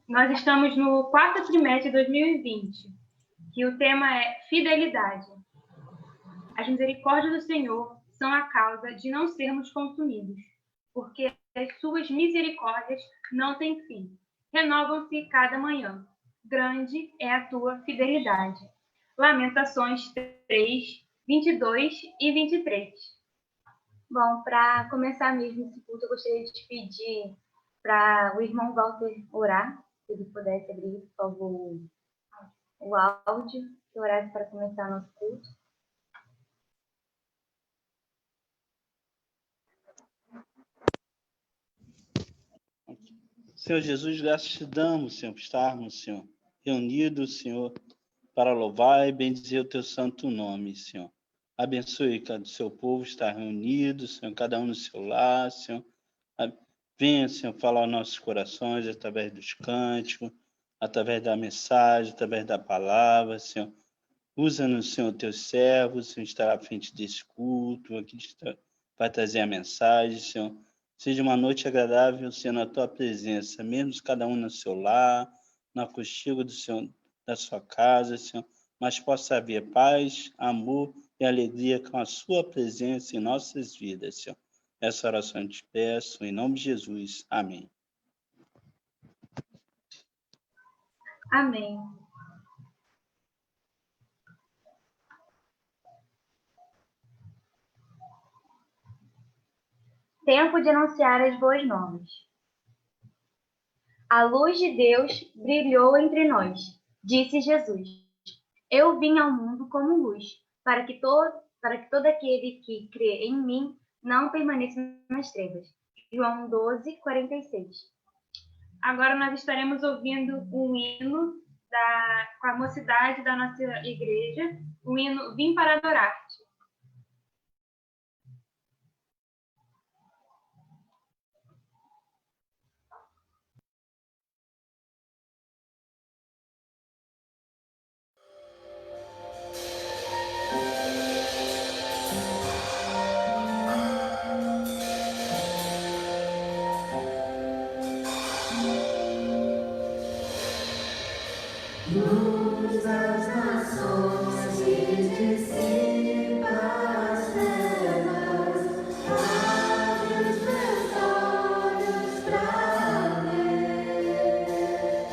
Nós estamos no quarto trimestre de 2020, que o tema é fidelidade. As misericórdias do Senhor são a causa de não sermos consumidos, porque as suas misericórdias não têm fim. Renovam-se cada manhã. Grande é a tua fidelidade. Lamentações 3, 22 e 23. Bom, para começar mesmo esse culto, eu gostaria de pedir para o irmão Walter orar, se ele pudesse abrir, por favor, o áudio, que orasse para começar nosso culto. Senhor Jesus, graças te damos, Senhor, por estarmos, Senhor, reunidos, Senhor, para louvar e bendizer o teu santo nome, Senhor. Abençoe cada seu povo estar reunido, Senhor, cada um no seu lar, Senhor. Venha, Senhor, falar aos nossos corações através dos cânticos, através da mensagem, através da palavra, Senhor. Usa-nos, Senhor, teus servos, Senhor, estará à frente desse culto, aqui vai trazer a mensagem, Senhor. Seja uma noite agradável, Senhor, na tua presença, mesmo cada um no seu lar, no aconchego do Senhor, da sua casa, Senhor, mas possa haver paz, amor e alegria com a sua presença em nossas vidas, Senhor. Essa oração eu te peço, em nome de Jesus. Amém. Amém. Tempo de anunciar as boas novas. A luz de Deus brilhou entre nós, disse Jesus. Eu vim ao mundo como luz, para que todo aquele que crê em mim não permaneça nas trevas. João 12, 46. Agora nós estaremos ouvindo um hino com a mocidade da nossa igreja, o hino Vim para Adorar-te. Luz das nações que dissipa as trevas, abre os meus olhos pra ver.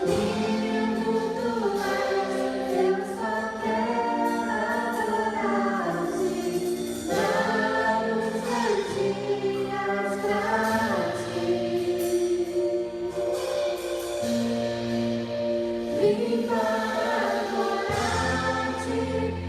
Lindo tu és, eu só quero adorar-te, dar os meus dias pra ti. Vim para adorar-te.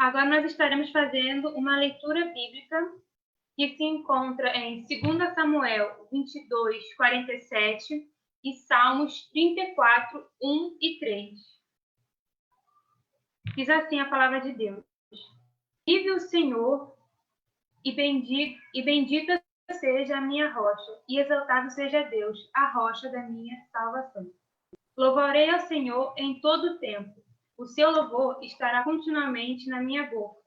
Agora nós estaremos fazendo uma leitura bíblica que se encontra em 2 Samuel 22, 47 e Salmos 34, 1 e 3. Diz assim a palavra de Deus: Vive o Senhor e bendita seja a minha rocha, e exaltado seja Deus, a rocha da minha salvação. Louvarei ao Senhor em todo o tempo. O seu louvor estará continuamente na minha boca.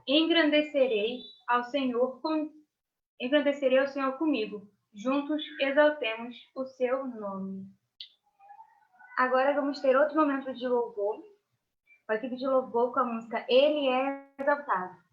Engrandecerei ao Senhor comigo. Juntos exaltemos o seu nome. Agora vamos ter outro momento de louvor. A equipe de louvor com a música Ele é Exaltado.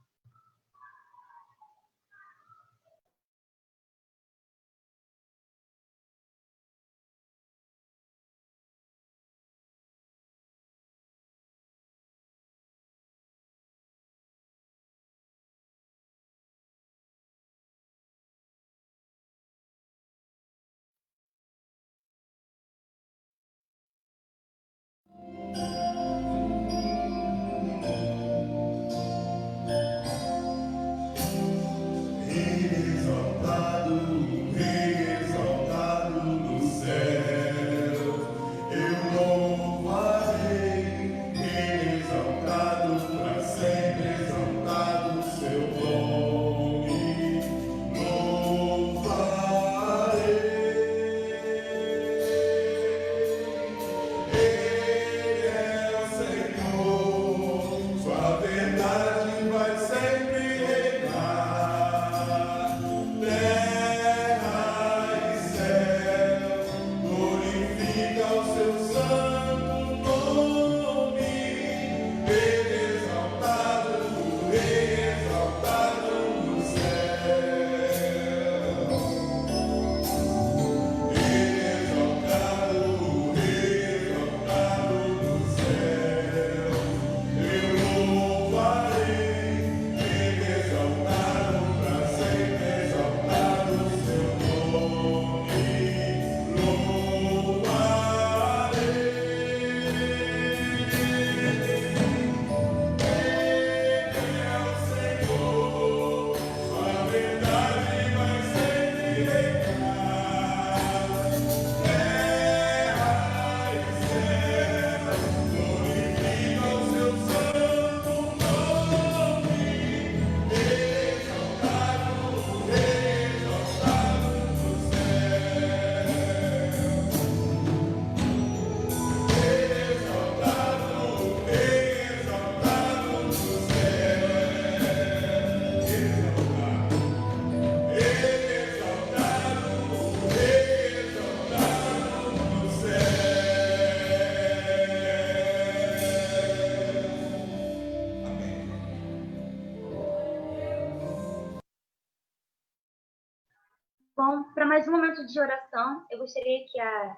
Bom, para mais um momento de oração, eu gostaria que a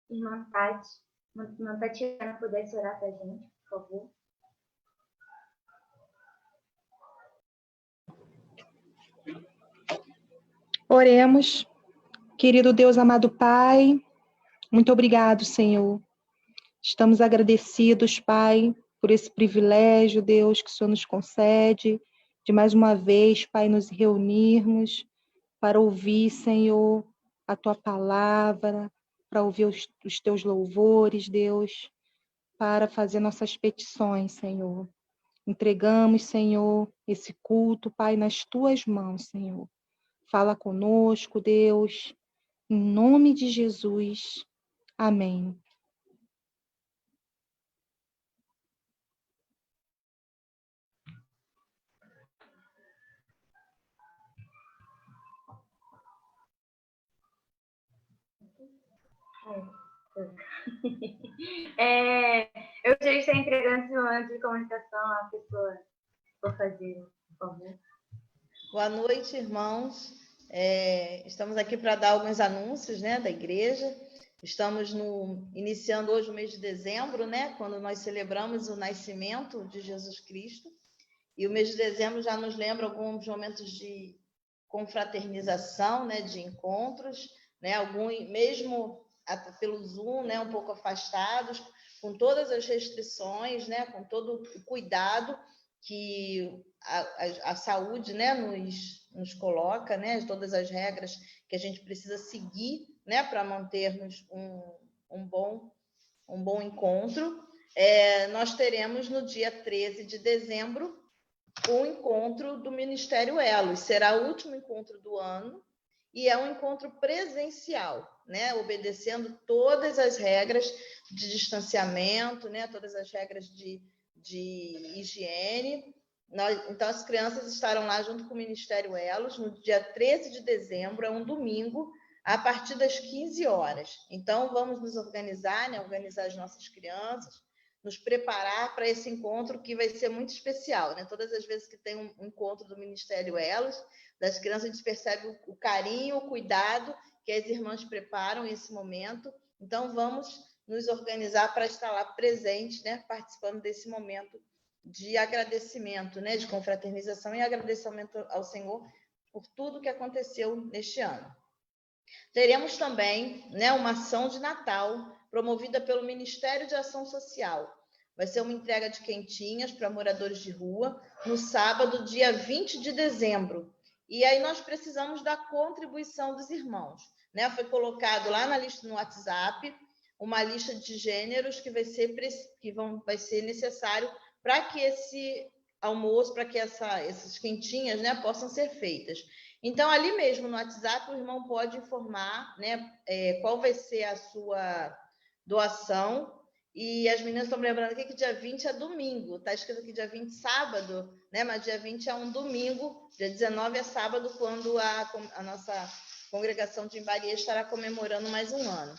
irmã Tatiana pudesse orar para a gente, por favor. Oremos. Querido Deus, amado Pai, muito obrigado, Senhor. Estamos agradecidos, Pai, por esse privilégio, Deus, que o Senhor nos concede, de mais uma vez, Pai, nos reunirmos para ouvir, Senhor, a Tua palavra, para ouvir os Teus louvores, Deus, para fazer nossas petições, Senhor. Entregamos, Senhor, esse culto, Pai, nas Tuas mãos, Senhor. Fala conosco, Deus, em nome de Jesus. Amém. Eu gostaria de estar entregando esse momento de comunicação à pessoa que for fazer, por favor. Boa noite, irmãos. Estamos aqui para dar alguns anúncios, né, da igreja. Estamos iniciando hoje o mês de dezembro, né, quando nós celebramos o nascimento de Jesus Cristo. E o mês de dezembro já nos lembra alguns momentos de confraternização, né, de encontros, né, mesmo pelo Zoom, né, um pouco afastados, com todas as restrições, né, com todo o cuidado que a saúde, né, nos coloca, né, todas as regras que a gente precisa seguir, né, para mantermos um bom encontro. Nós teremos no dia 13 de dezembro o encontro do Ministério Elos. Será o último encontro do ano e é um encontro presencial, né, obedecendo todas as regras de distanciamento, né, todas as regras de higiene. Então, as crianças estarão lá junto com o Ministério Elos no dia 13 de dezembro, é um domingo, a partir das 15 horas. Então, vamos nos organizar, né? Organizar as nossas crianças, nos preparar para esse encontro que vai ser muito especial, né? Todas as vezes que tem um encontro do Ministério Elos, das crianças, a gente percebe o carinho, o cuidado que as irmãs preparam esse momento. Então, vamos nos organizar para estar lá presente, né? Participando desse momento de agradecimento, né? De confraternização e agradecimento ao Senhor por tudo que aconteceu neste ano. Teremos também, né, uma ação de Natal promovida pelo Ministério de Ação Social. Vai ser uma entrega de quentinhas para moradores de rua no sábado, dia 20 de dezembro. E aí nós precisamos da contribuição dos irmãos, né? Foi colocado lá na lista no WhatsApp uma lista de gêneros que vai ser necessário para que esse almoço, para que essas quentinhas, né, possam ser feitas. Então, ali mesmo no WhatsApp, o irmão pode informar, né, qual vai ser a sua doação. E as meninas estão me lembrando aqui que dia 20 é domingo. Está escrito aqui dia 20 sábado, né? Mas dia 20 é um domingo, dia 19 é sábado, quando a nossa congregação de Imbaria estará comemorando mais um ano.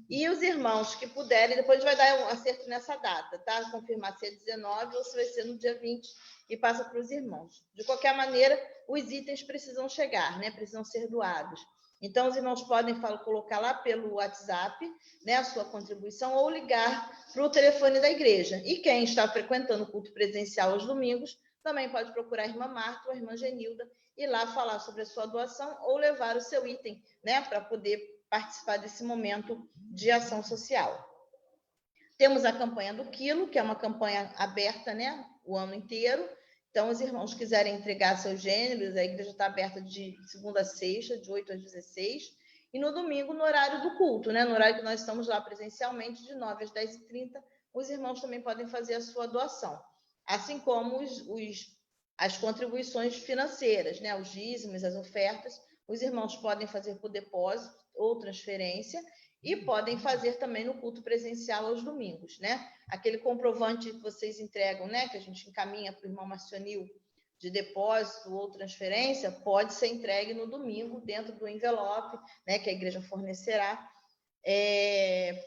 E os irmãos que puderem, depois vai dar um acerto nessa data, tá? Confirmar se é 19 ou se vai ser no dia 20 e passa para os irmãos. De qualquer maneira, os itens precisam chegar, né? Precisam ser doados. Então, os irmãos podem colocar lá pelo WhatsApp, né, a sua contribuição ou ligar para o telefone da igreja. E quem está frequentando o culto presencial aos domingos, também pode procurar a irmã Marta ou a irmã Genilda e lá falar sobre a sua doação ou levar o seu item, né, para poder participar desse momento de ação social. Temos a campanha do quilo, que é uma campanha aberta, né, o ano inteiro. Então, os irmãos quiserem entregar seus gêneros, a igreja está aberta de segunda a sexta, de 8 às 16, e no domingo, no horário do culto, né, no horário que nós estamos lá presencialmente, de 9 às 10h30, os irmãos também podem fazer a sua doação. Assim como as contribuições financeiras, né, os dízimos, as ofertas, os irmãos podem fazer por depósito ou transferência, e podem fazer também no culto presencial aos domingos, né? Aquele comprovante que vocês entregam, né? Que a gente encaminha para o irmão Marcionil de depósito ou transferência, pode ser entregue no domingo dentro do envelope, né? Que a igreja fornecerá,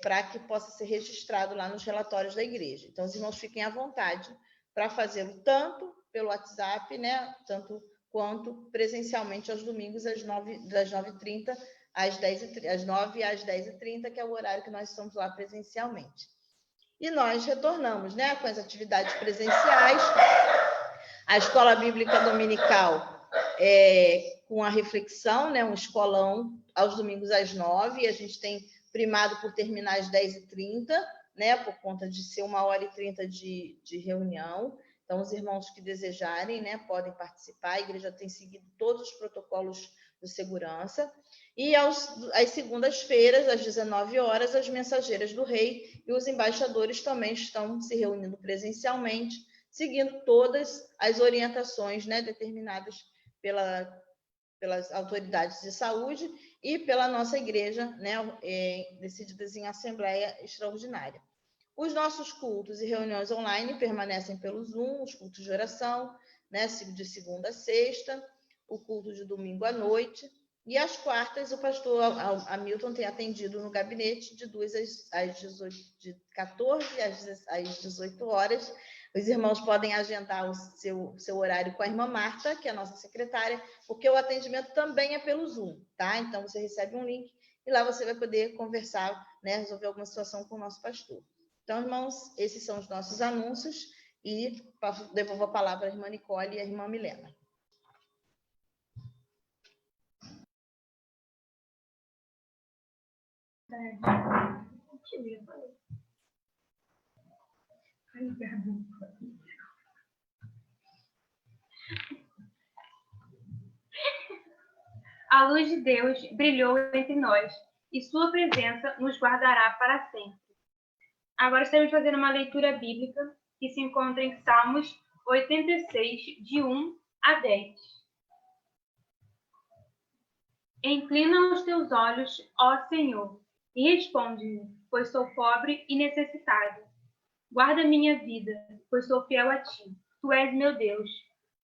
para que possa ser registrado lá nos relatórios da igreja. Então, os irmãos fiquem à vontade para fazê-lo tanto pelo WhatsApp, né? Tanto quanto presencialmente aos domingos, das 9h30 às 9 às 10h30, que é o horário que nós estamos lá presencialmente. E nós retornamos, né, com as atividades presenciais, a escola bíblica dominical com a reflexão, né, um escolão aos domingos às 9h, e a gente tem primado por terminar às 10h30, né, por conta de ser 1h30 de reunião. Então, os irmãos que desejarem, né, podem participar. A igreja tem seguido todos os protocolos de segurança. E às segundas-feiras, às 19 horas, as mensageiras do rei e os embaixadores também estão se reunindo presencialmente, seguindo todas as orientações, né, determinadas pelas autoridades de saúde e pela nossa igreja, né, decididas em assembleia extraordinária. Os nossos cultos e reuniões online permanecem pelo Zoom, os cultos de oração, né, de segunda a sexta, o culto de domingo à noite, e às quartas o pastor Hamilton tem atendido no gabinete de 14 às 18 horas. Os irmãos podem agendar o seu horário com a irmã Marta, que é a nossa secretária, porque o atendimento também é pelo Zoom, tá? Então, você recebe um link e lá você vai poder conversar, né, resolver alguma situação com o nosso pastor. Então, irmãos, esses são os nossos anúncios e devolvo a palavra à irmã Nicole e à irmã Milena. A luz de Deus brilhou entre nós, e sua presença nos guardará para sempre. Agora estaremos fazendo uma leitura bíblica que se encontra em Salmos 86, de 1 a 10. Inclina os teus olhos, ó Senhor, e responde-me, pois sou pobre e necessitado. Guarda minha vida, pois sou fiel a ti. Tu és meu Deus.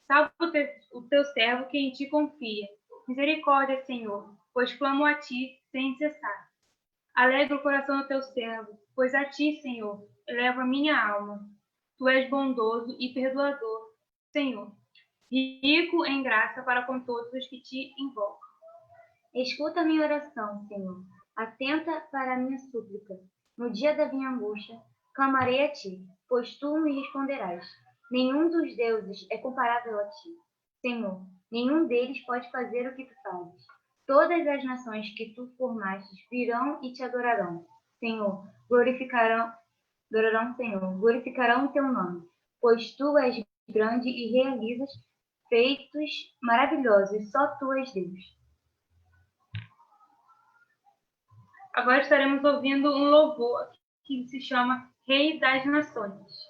Salva o teu servo que em ti confia. Misericórdia, Senhor, pois clamo a ti sem cessar. Alegra o coração do teu servo, pois a ti, Senhor, elevo a minha alma. Tu és bondoso e perdoador, Senhor, rico em graça para com todos os que te invocam. Escuta a minha oração, Senhor. Atenta para a minha súplica. No dia da minha angústia, clamarei a ti, pois tu me responderás. Nenhum dos deuses é comparável a ti. Senhor, nenhum deles pode fazer o que tu fazes. Todas as nações que tu formastes virão e te adorarão. Senhor, glorificarão o teu nome, pois tu és grande e realizas feitos maravilhosos, só tu és Deus. Agora estaremos ouvindo um louvor que se chama Rei das Nações.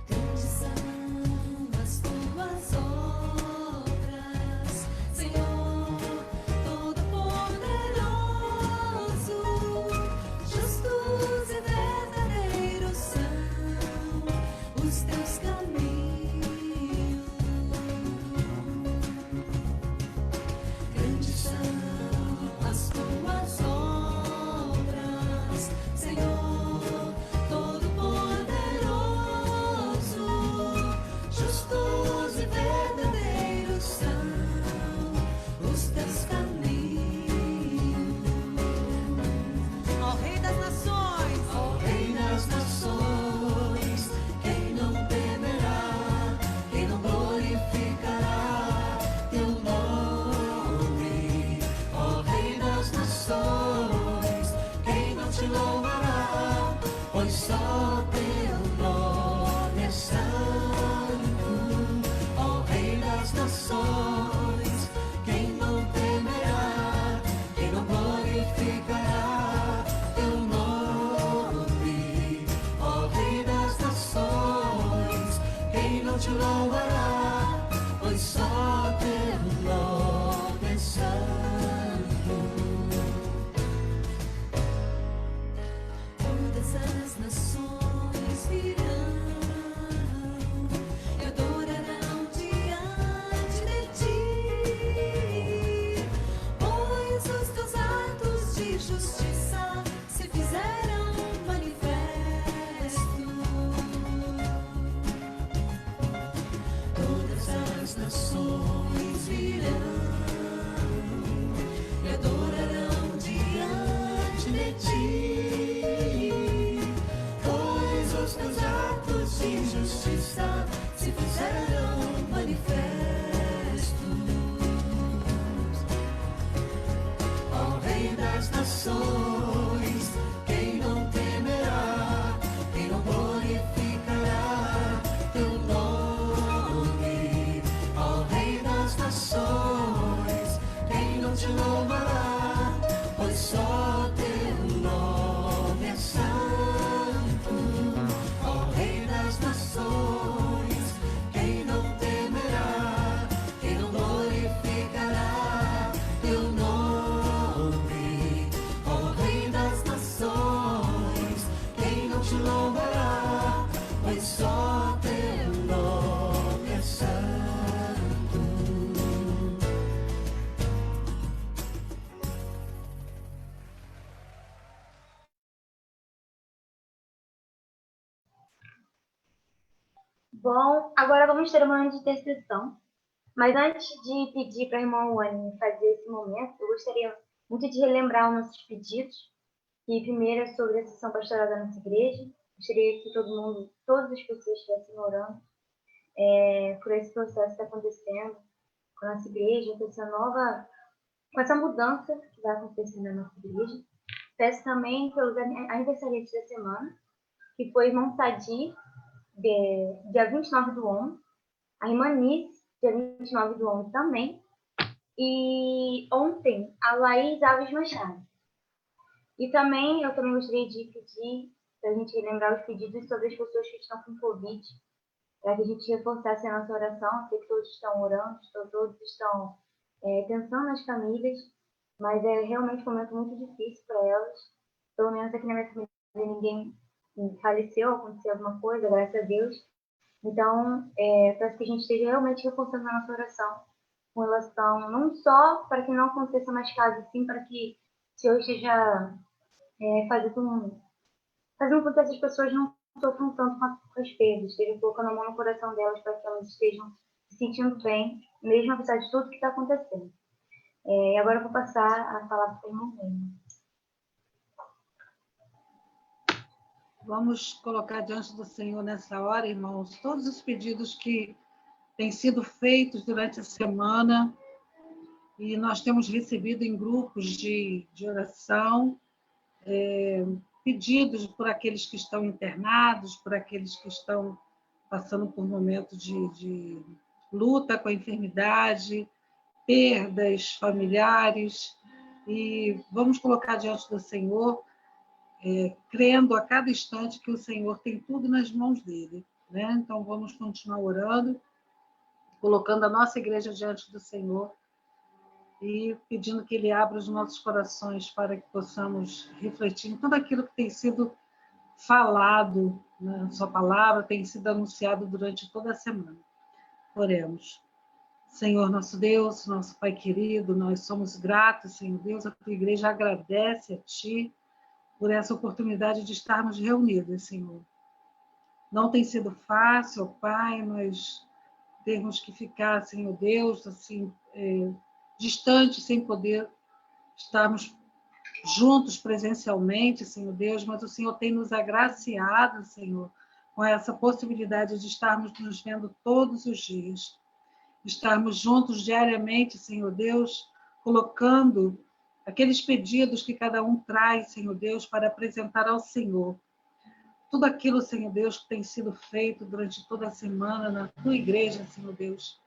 Grandes são as tuas obras, Senhor, Todo-Poderoso. Justos e verdadeiros são os teus caminhos. Grandes são as tuas obras, Senhor, Todo-Poderoso. Justos e verdadeiros são os teus caminhos. Ó Rei das Nações, quem não temerá, quem não glorificará teu nome? Ó Rei das Nações, quem não te louvará, pois só teu nome é santo. Ó Rei das Nações, quem não temerá, quem não glorificará teu nome? Ó Rei das Nações, quem não te louvará, pois só teu nome é santo. Todas as nações virão e adorarão diante de ti, pois os teus atos de justiça se fizeram manifestos. Todas as nações virão e adorarão diante de ti, pois os teus atos de justiça se fizeram manifestos. Ó Rei das Nações, quem não temerá, quem não glorificará teu nome? Ó Rei das Nações, quem não te louvará, pois só teu nome é santo. Ó Rei das Nações, quem não temerá, quem não glorificará teu nome? Ó Rei das Nações, quem não te louvará, pois só teu nome é santo. Bom, agora vamos ter uma intercessão. Mas antes de pedir para a irmã Wani fazer esse momento, eu gostaria muito de relembrar os nossos pedidos. que primeiro é sobre a sessão pastoral da nossa igreja. Gostaria que todas as pessoas estivessem orando por esse processo que está acontecendo com a nossa igreja, com essa mudança que vai acontecer na nossa igreja. Peço também pelos aniversariantes da semana, que foi irmão Sadi, dia 29 do 11, a irmã Nice, dia 29 do 11 também, e ontem a Laís Alves Machado. E também eu gostaria de pedir para a gente lembrar os pedidos sobre as pessoas que estão com Covid, para que a gente reforçasse a nossa oração. Eu sei que todos estão orando, todos estão pensando nas famílias, mas é realmente um momento muito difícil para elas. Pelo menos aqui na minha família ninguém faleceu, aconteceu alguma coisa, graças a Deus. Então, peço que a gente esteja realmente reforçando a nossa oração com relação, não só para que não aconteça mais casos, sim para que o Senhor esteja fazendo com que essas pessoas não sofram tanto com as perdas, estejam colocando a mão no coração delas para que elas estejam se sentindo bem, mesmo apesar de tudo que está acontecendo. E agora eu vou passar a palavra para o irmão Reino. Vamos colocar diante do Senhor nessa hora, irmãos, todos os pedidos que têm sido feitos durante a semana, e nós temos recebido em grupos de oração, pedidos por aqueles que estão internados, por aqueles que estão passando por momentos de luta com a enfermidade, perdas familiares, e vamos colocar diante do Senhor, crendo a cada instante que o Senhor tem tudo nas mãos dele, né? Então vamos continuar orando, colocando a nossa igreja diante do Senhor e pedindo que Ele abra os nossos corações para que possamos refletir em tudo aquilo que tem sido falado, na sua palavra, tem sido anunciado durante toda a semana. Oremos. Senhor nosso Deus, nosso Pai querido, nós somos gratos, Senhor Deus, a tua igreja agradece a Ti por essa oportunidade de estarmos reunidos, Senhor. Não tem sido fácil, ó Pai, nós termos que ficar, Senhor Deus, assim, distantes, sem poder estarmos juntos presencialmente, Senhor Deus, mas o Senhor tem nos agraciado, Senhor, com essa possibilidade de estarmos nos vendo todos os dias, estarmos juntos diariamente, Senhor Deus, colocando aqueles pedidos que cada um traz, Senhor Deus, para apresentar ao Senhor. Tudo aquilo, Senhor Deus, que tem sido feito durante toda a semana na tua igreja, Senhor Deus,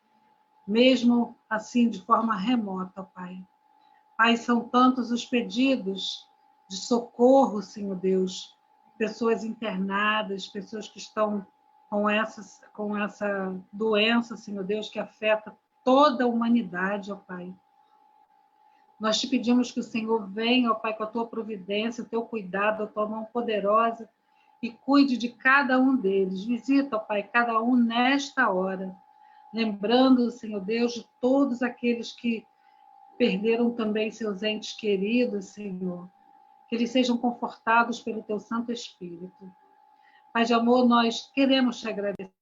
mesmo assim de forma remota, Pai. Pai, são tantos os pedidos de socorro, Senhor Deus, pessoas internadas, pessoas que estão com essa doença, Senhor Deus, que afeta toda a humanidade, ó Pai. Nós te pedimos que o Senhor venha, ó Pai, com a tua providência, o teu cuidado, a tua mão poderosa, e cuide de cada um deles. Visita, ó Pai, cada um nesta hora, lembrando, Senhor Deus, de todos aqueles que perderam também seus entes queridos, Senhor, que eles sejam confortados pelo teu Santo Espírito. Pai de amor, nós queremos te agradecer.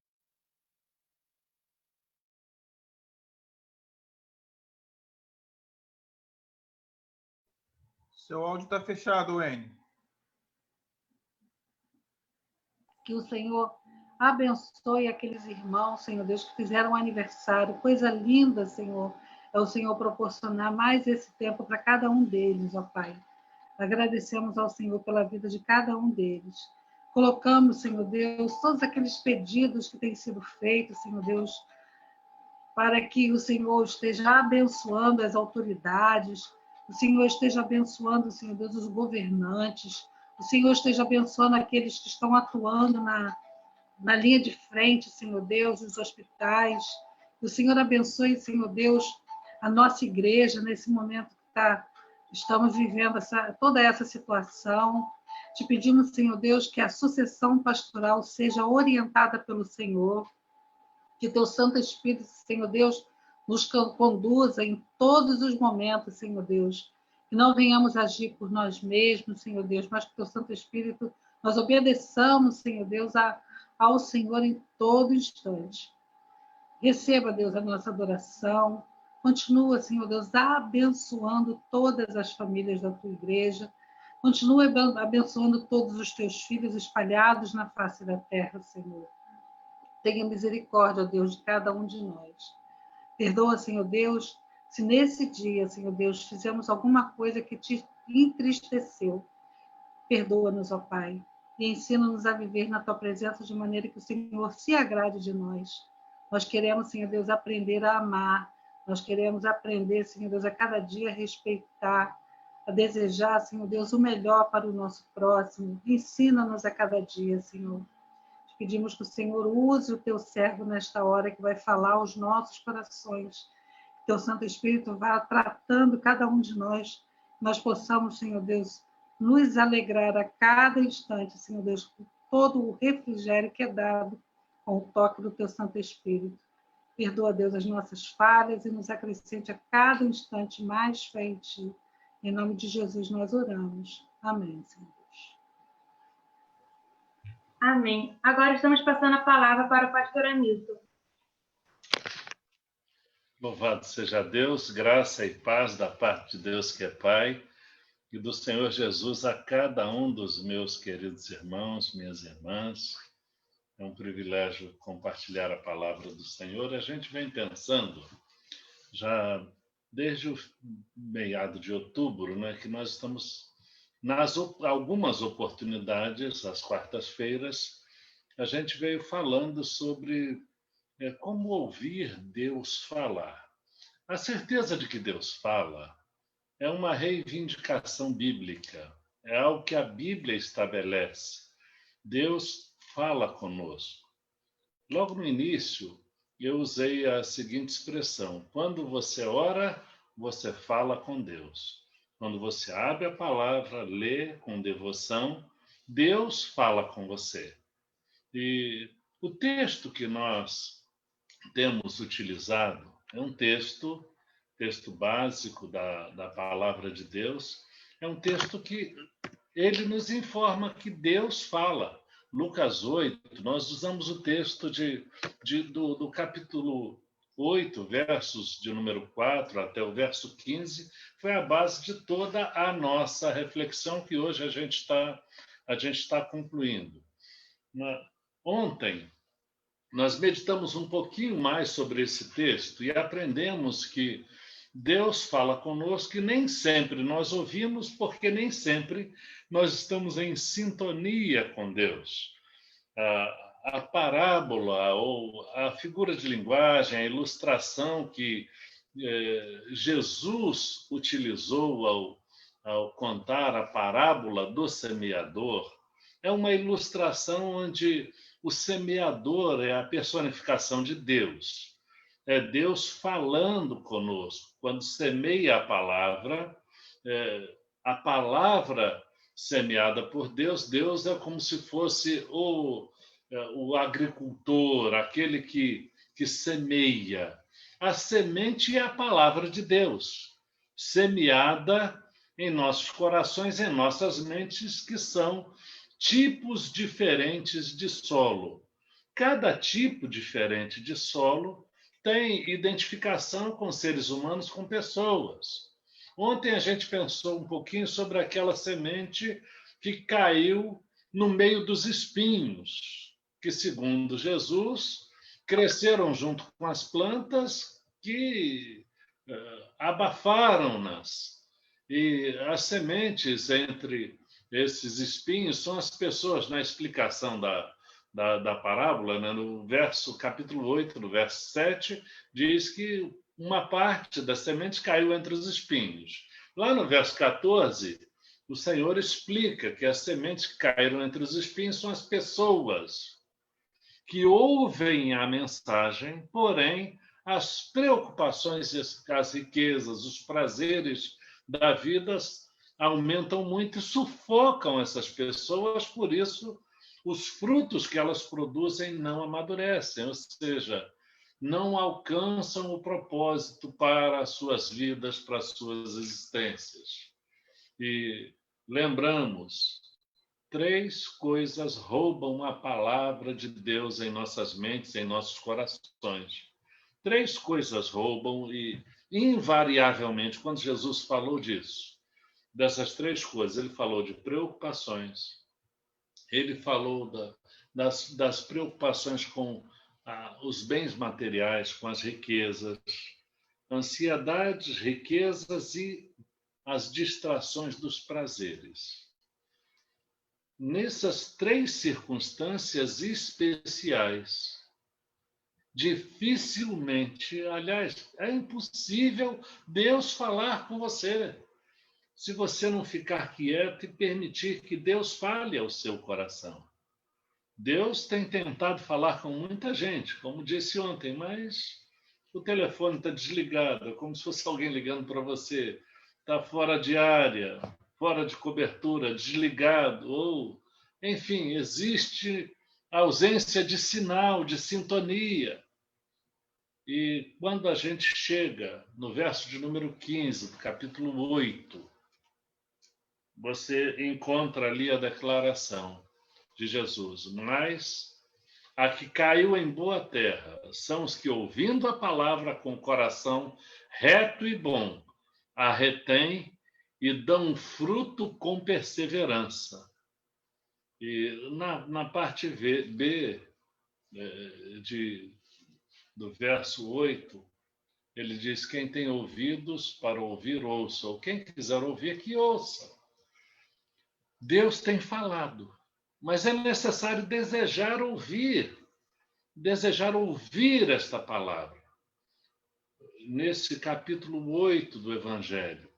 Seu áudio está fechado, Wayne. Que o Senhor abençoe aqueles irmãos, Senhor Deus, que fizeram aniversário. Coisa linda, Senhor, é o Senhor proporcionar mais esse tempo para cada um deles, ó Pai. Agradecemos ao Senhor pela vida de cada um deles. Colocamos, Senhor Deus, todos aqueles pedidos que têm sido feitos, Senhor Deus, para que o Senhor esteja abençoando as autoridades, o Senhor esteja abençoando, Senhor Deus, os governantes, o Senhor esteja abençoando aqueles que estão atuando na linha de frente, Senhor Deus, nos hospitais. O Senhor abençoe, Senhor Deus, a nossa igreja nesse momento que estamos vivendo toda essa situação. Te pedimos, Senhor Deus, que a sucessão pastoral seja orientada pelo Senhor, que teu Santo Espírito, Senhor Deus, nos conduza em todos os momentos, Senhor Deus, que não venhamos agir por nós mesmos, Senhor Deus, mas que teu Santo Espírito, nós obedeçamos, Senhor Deus, ao Senhor em todo instante. Receba, Deus, a nossa adoração. Continua, Senhor Deus, abençoando todas as famílias da tua igreja. Continua abençoando todos os teus filhos espalhados na face da terra, Senhor. Tenha misericórdia, ó Deus, de cada um de nós. Perdoa, Senhor Deus, se nesse dia, Senhor Deus, fizemos alguma coisa que te entristeceu. Perdoa-nos, ó Pai, e ensina-nos a viver na tua presença de maneira que o Senhor se agrade de nós. Nós queremos, Senhor Deus, aprender a amar. Nós queremos aprender, Senhor Deus, a cada dia a respeitar, a desejar, Senhor Deus, o melhor para o nosso próximo. Ensina-nos a cada dia, Senhor. Te pedimos que o Senhor use o teu servo nesta hora, que vai falar aos nossos corações. Que teu Santo Espírito vá tratando cada um de nós. Nós possamos, Senhor Deus, nos alegrar a cada instante, Senhor Deus, com todo o refrigério que é dado com o toque do teu Santo Espírito. Perdoa, Deus, as nossas falhas e nos acrescente a cada instante mais fé em ti. Em nome de Jesus nós oramos. Amém, Senhor Deus. Amém. Agora estamos passando a palavra para o pastor Hamilton. Louvado seja Deus, graça e paz da parte de Deus que é Pai e do Senhor Jesus a cada um dos meus queridos irmãos, minhas irmãs. É um privilégio compartilhar a palavra do Senhor. A gente vem pensando já desde o meado de outubro, né, que nós estamos nas algumas oportunidades, às quartas-feiras, a gente veio falando sobre como ouvir Deus falar. A certeza de que Deus fala é uma reivindicação bíblica, é algo que a Bíblia estabelece. Deus fala conosco. Logo no início, eu usei a seguinte expressão: quando você ora, você fala com Deus. Quando você abre a palavra, lê com devoção, Deus fala com você. E o texto que nós temos utilizado é um texto básico da palavra de Deus. É um texto que ele nos informa que Deus fala. Lucas 8, nós usamos o texto do capítulo 8, versos de número 4 até o verso 15, foi a base de toda a nossa reflexão que hoje a gente está concluindo. Ontem, nós meditamos um pouquinho mais sobre esse texto e aprendemos que Deus fala conosco e nem sempre nós ouvimos, porque nem sempre nós estamos em sintonia com Deus. A parábola ou a figura de linguagem, a ilustração que Jesus utilizou ao contar a parábola do semeador é uma ilustração onde o semeador é a personificação de Deus. É Deus falando conosco. Quando semeia a palavra semeada por Deus, Deus é como se fosse o agricultor, aquele que semeia. A semente é a palavra de Deus, semeada em nossos corações, em nossas mentes, que são tipos diferentes de solo. Cada tipo diferente de solo tem identificação com seres humanos, com pessoas. Ontem a gente pensou um pouquinho sobre aquela semente que caiu no meio dos espinhos, que, segundo Jesus, cresceram junto com as plantas que abafaram-nas. E as sementes entre esses espinhos são as pessoas. Na explicação da parábola, né, no capítulo 8, no verso 7, diz que uma parte das sementes caiu entre os espinhos. Lá no verso 14, o Senhor explica que as sementes que caíram entre os espinhos são as pessoas que ouvem a mensagem, porém as preocupações, as riquezas, os prazeres da vida aumentam muito e sufocam essas pessoas, por isso os frutos que elas produzem não amadurecem, ou seja, não alcançam o propósito para as suas vidas, para as suas existências. E lembramos, 3 coisas roubam a palavra de Deus em nossas mentes, em nossos corações. 3 coisas roubam e, invariavelmente, quando Jesus falou disso, dessas três coisas. Ele falou de preocupações, ele falou das preocupações com os bens materiais, com as riquezas, ansiedades, riquezas e as distrações dos prazeres. Nessas três circunstâncias especiais, dificilmente, aliás, é impossível Deus falar com você se você não ficar quieto e permitir que Deus fale ao seu coração. Deus tem tentado falar com muita gente, como disse ontem, mas o telefone está desligado, é como se fosse alguém ligando para você. Está fora de área, fora de cobertura, desligado, ou, enfim, existe ausência de sinal, de sintonia. E quando a gente chega no verso de número 15, do capítulo 8, você encontra ali a declaração de Jesus. Mas a que caiu em boa terra são os que, ouvindo a palavra com coração reto e bom, a retêm e dão fruto com perseverança. E na parte B do verso 8, ele diz: quem tem ouvidos para ouvir, ouça. Ou quem quiser ouvir, que ouça. Deus tem falado, mas é necessário desejar ouvir esta palavra. Nesse capítulo 8 do Evangelho,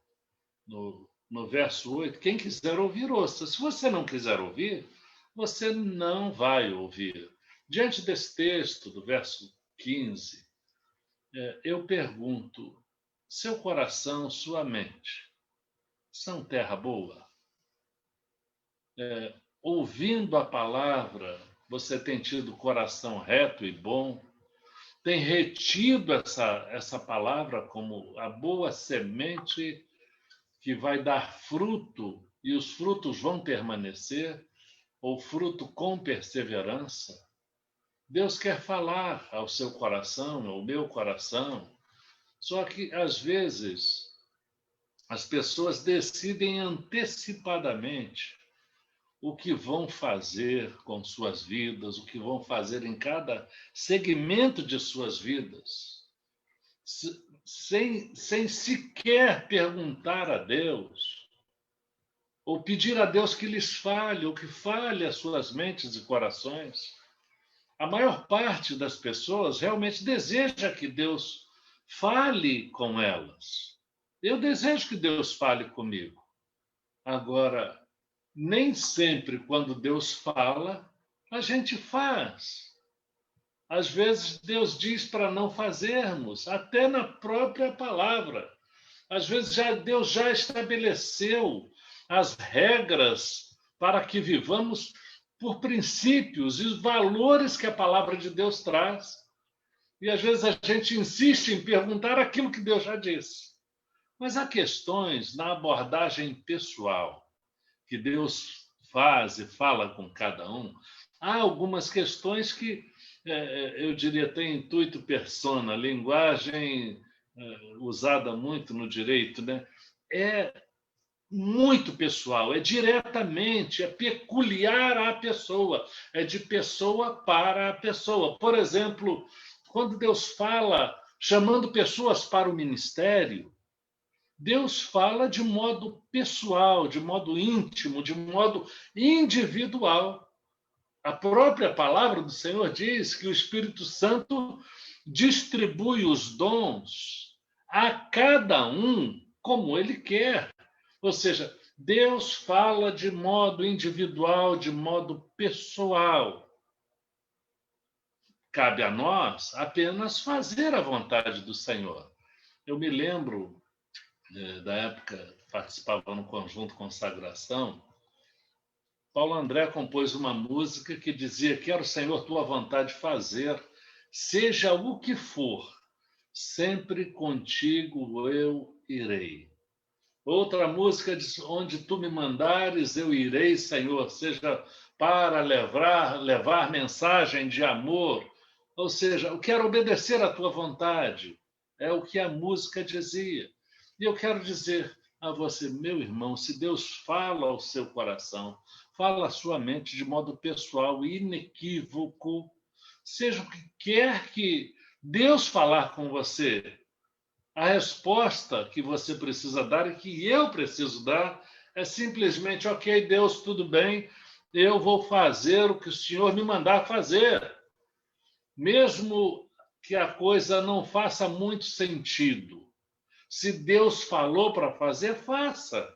no verso 8, quem quiser ouvir, ouça. Se você não quiser ouvir, você não vai ouvir. Diante desse texto, do verso 15, eu pergunto: seu coração, sua mente, são terra boa? Ouvindo a palavra, você tem tido coração reto e bom? Tem retido essa palavra como a boa semente que vai dar fruto, e os frutos vão permanecer, ou fruto com perseverança? Deus quer falar ao seu coração, ao meu coração, só que, às vezes, as pessoas decidem antecipadamente o que vão fazer com suas vidas, o que vão fazer em cada segmento de suas vidas, sem sequer perguntar a Deus, ou pedir a Deus que lhes fale, ou que fale às suas mentes e corações. A maior parte das pessoas realmente deseja que Deus fale com elas. Eu desejo que Deus fale comigo. Agora, nem sempre, quando Deus fala, a gente faz. Às vezes, Deus diz para não fazermos, até na própria palavra. Às vezes, Deus já estabeleceu as regras para que vivamos por princípios e valores que a palavra de Deus traz. E, às vezes, a gente insiste em perguntar aquilo que Deus já disse. Mas há questões na abordagem pessoal que Deus faz e fala com cada um. Há algumas questões que, eu diria, têm intuito persona, linguagem usada muito no direito, né? É muito pessoal, é diretamente, é peculiar à pessoa, é de pessoa para a pessoa. Por exemplo, quando Deus fala chamando pessoas para o ministério, Deus fala de modo pessoal, de modo íntimo, de modo individual. A própria palavra do Senhor diz que o Espírito Santo distribui os dons a cada um como ele quer. Ou seja, Deus fala de modo individual, de modo pessoal. Cabe a nós apenas fazer a vontade do Senhor. Eu me lembro da época, participava no Conjunto Consagração, Paulo André compôs uma música que dizia: quero, Senhor, tua vontade fazer, seja o que for, sempre contigo eu irei. Outra música diz: onde tu me mandares eu irei, Senhor, seja para levar mensagem de amor. Ou seja, eu quero obedecer à tua vontade. É o que a música dizia. E eu quero dizer, a você, meu irmão, se Deus fala ao seu coração, fala à sua mente de modo pessoal e inequívoco, seja o que quer que Deus falar com você, a resposta que você precisa dar e que eu preciso dar é simplesmente, ok, Deus, tudo bem, eu vou fazer o que o Senhor me mandar fazer. Mesmo que a coisa não faça muito sentido. Se Deus falou para fazer, faça.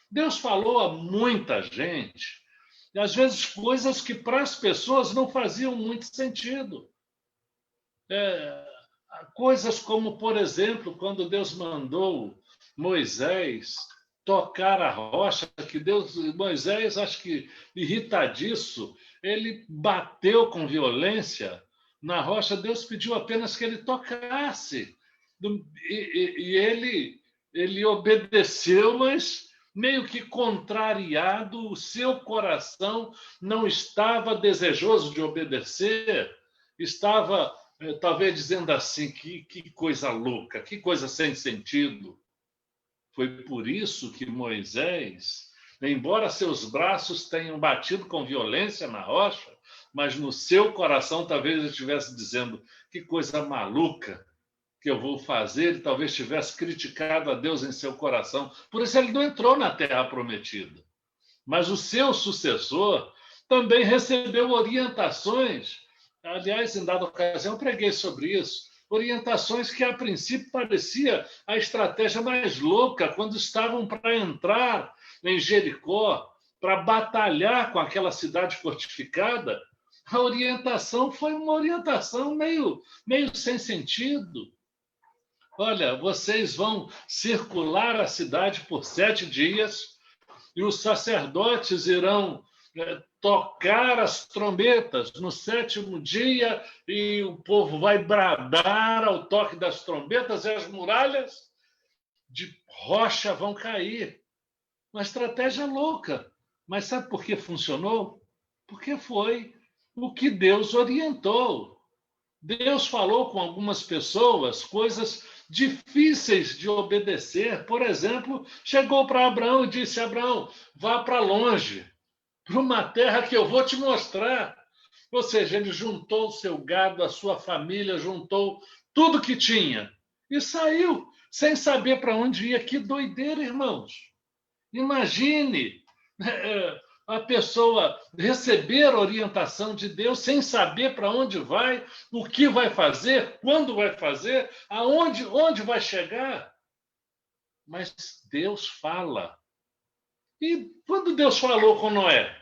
Deus falou a muita gente, e às vezes coisas que para as pessoas não faziam muito sentido. Coisas como, por exemplo, quando Deus mandou Moisés tocar a rocha, que Moisés, acho que irritadiço, ele bateu com violência na rocha. Deus pediu apenas que ele tocasse. E ele obedeceu, mas meio que contrariado, o seu coração não estava desejoso de obedecer, estava talvez dizendo assim, que coisa louca, que coisa sem sentido. Foi por isso que Moisés, embora seus braços tenham batido com violência na rocha, mas no seu coração talvez ele estivesse dizendo, que coisa maluca que eu vou fazer, e talvez tivesse criticado a Deus em seu coração. Por isso ele não entrou na Terra Prometida. Mas o seu sucessor também recebeu orientações. Aliás, em dada ocasião, eu preguei sobre isso. Orientações que, a princípio, parecia a estratégia mais louca, quando estavam para entrar em Jericó, para batalhar com aquela cidade fortificada. A orientação foi uma orientação meio sem sentido. Olha, vocês vão circular a cidade por 7 dias e os sacerdotes irão tocar as trombetas no 7º dia e o povo vai bradar ao toque das trombetas e as muralhas de rocha vão cair. Uma estratégia louca. Mas sabe por que funcionou? Porque foi o que Deus orientou. Deus falou com algumas pessoas coisas difíceis de obedecer. Por exemplo, chegou para Abraão e disse, Abraão, vá para longe, para uma terra que eu vou te mostrar. Ou seja, ele juntou o seu gado, a sua família, juntou tudo que tinha e saiu sem saber para onde ia. Que doideira, irmãos. Imagine a pessoa receber orientação de Deus sem saber para onde vai, o que vai fazer, quando vai fazer, onde vai chegar. Mas Deus fala. E quando Deus falou com Noé?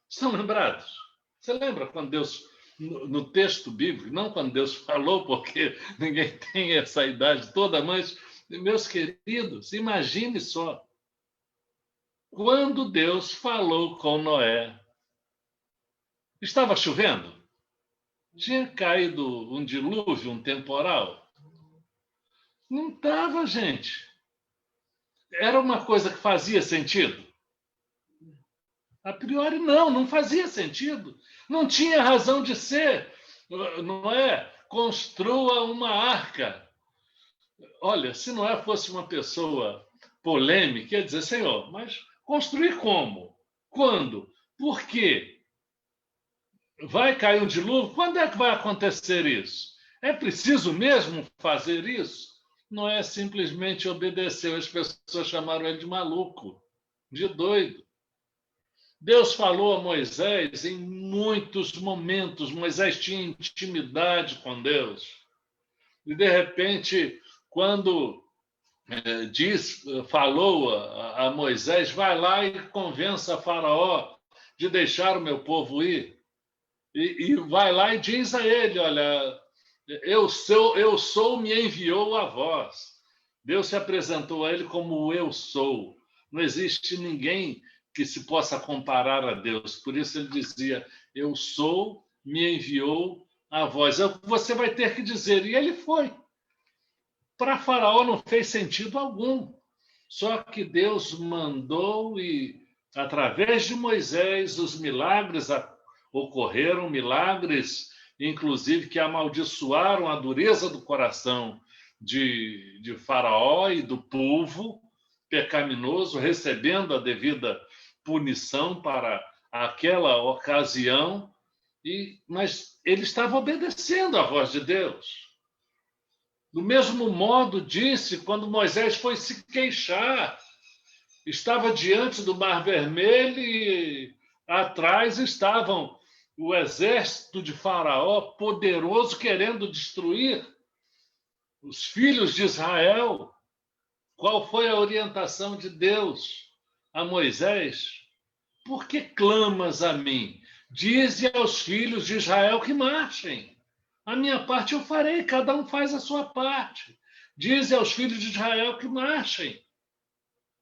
Estão lembrados? Você lembra quando Deus, no texto bíblico, não quando Deus falou, porque ninguém tem essa idade toda, mas, meus queridos, imagine só. Quando Deus falou com Noé, estava chovendo? Tinha caído um dilúvio, um temporal? Não estava, gente. Era uma coisa que fazia sentido? A priori, não fazia sentido. Não tinha razão de ser. Noé, construa uma arca. Olha, se Noé fosse uma pessoa polêmica, ia dizer, Senhor, mas construir como? Quando? Por quê? Vai cair um dilúvio? Quando é que vai acontecer isso? É preciso mesmo fazer isso? Noé simplesmente obedeceu. As pessoas chamaram ele de maluco, de doido. Deus falou a Moisés em muitos momentos. Moisés tinha intimidade com Deus. E, de repente, quando falou a Moisés, vai lá e convença Faraó de deixar o meu povo ir. E vai lá e diz a ele, olha, eu sou, me enviou a vós. Deus se apresentou a ele como o eu sou. Não existe ninguém que se possa comparar a Deus. Por isso ele dizia, eu sou, me enviou a vós. É o que você vai ter que dizer. E ele foi. Para Faraó não fez sentido algum. Só que Deus mandou e, através de Moisés, os milagres ocorreram, milagres, inclusive, que amaldiçoaram a dureza do coração de Faraó e do povo, pecaminoso, recebendo a devida punição para aquela ocasião, mas ele estava obedecendo à voz de Deus. Do mesmo modo, disse quando Moisés foi se queixar, estava diante do Mar Vermelho e atrás estavam o exército de Faraó, poderoso, querendo destruir os filhos de Israel. Qual foi a orientação de Deus a Moisés? Por que clamas a mim? Dize aos filhos de Israel que marchem. A minha parte eu farei, cada um faz a sua parte. Dize aos filhos de Israel que marchem.